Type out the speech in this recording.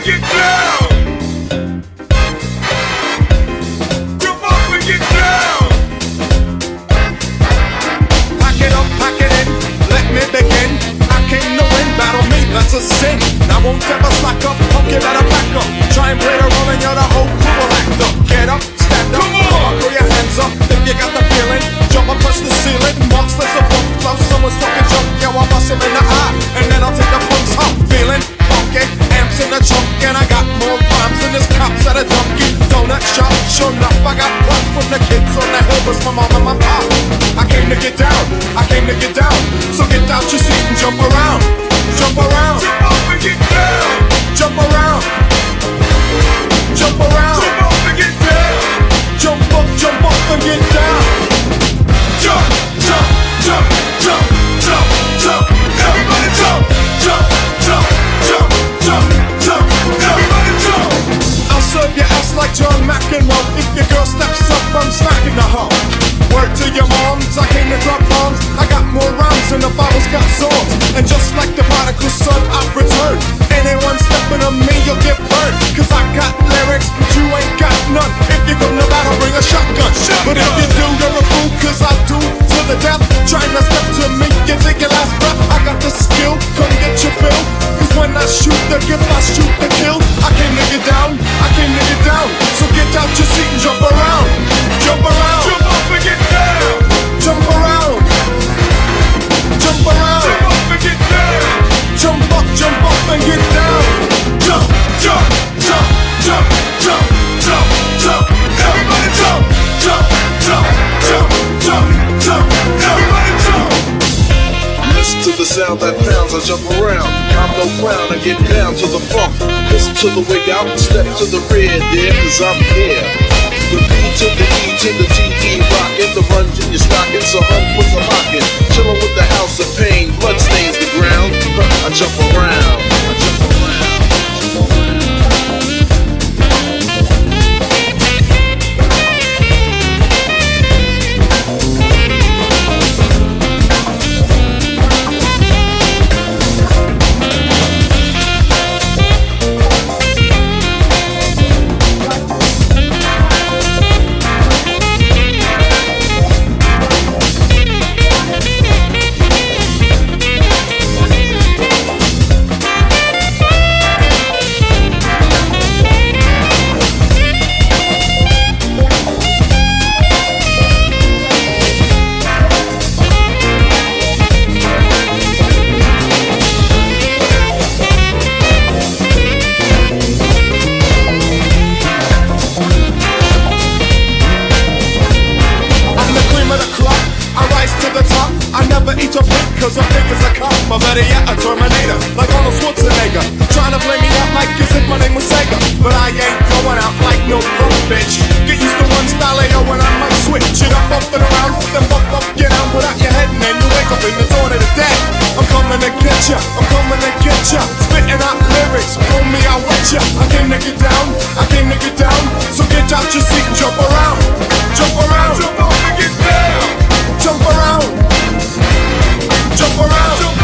get down. Jump up and get down. Pack it up, pack it in, let me begin. I came to win, battle me, that's a sin. I won't ever slack up, punk it, better back up. Try and play the role and you're the whole crew will act up. Get up, stand up, come on, throw your hands up. If you got the feeling, jump up, touch the ceiling. Marks, let's up, love, someone's talking junk. Yeah, I'll bust him in the eye, and then I'll take the punks up. Feeling funky, amps in the trunk, and I got more rhymes than this cops at a Dunkin' Donut shop. Sure enough, I got props from the kids on the hill, but my mom and my pop. I came to get down, I came to get down. So get out your seat and jump around, jump around, jump up and get down, jump around, jump around, jump up and get down, jump up and get down, jump, jump, jump, jump, jump, jump, everybody jump, jump, jump, jump, jump, jump, everybody jump. I'll serve your ass like John McEnroe. If your girl steps up, I'm smacking the hoe. Word to your moms, I came to drop bombs. I got more rhymes than the Bible's got songs. And just like the prodigal son, I've returned. Anyone stepping on me, you'll get burned. Cause I got lyrics, but you ain't got none. If you come to battle, bring a shotgun. But if you do, you're a fool, cause I'll do to the death. Trying to step to me, you take your last breath. I got the skill, come get your fill. Cause when I shoot the gift, I shoot the kill. I came to get down, I came to get down. So get out your seat and jump around, jump around, jump up and get down, jump around, jump around, jump up and get down, jump up and get down, jump, jump, jump, jump, jump, jump, jump, everybody jump, jump, jump, jump, jump, jump, everybody jump. Listen to the sound that pounds, I jump around. I'm no clown, I get down to the funk. Listen to the wig out, step to the rear, dear, cause I'm here. The B to the E to the TT rockin', the runs in your stocking, so puts a lockin'. Chillin' with the house of pain, blood stains the ground. I jump around, I jump around. Cause a pig is a cop, or better yet, a Terminator, like Arnold Schwarzenegger. Trying to blame me out like as if my name was Sega. But I ain't going out like no broke bitch. Get used to one style, yo, when I might switch it up and around, then buck up, get down, put out your head, and then you wake up in the dawn of the day. I'm coming to get ya, I'm coming to get ya. Spitting out lyrics, call me, I'll wet ya. I came to get down, I came to get down. So get out your seat and jump around, jump around, jump up and get down, jump around, jump around.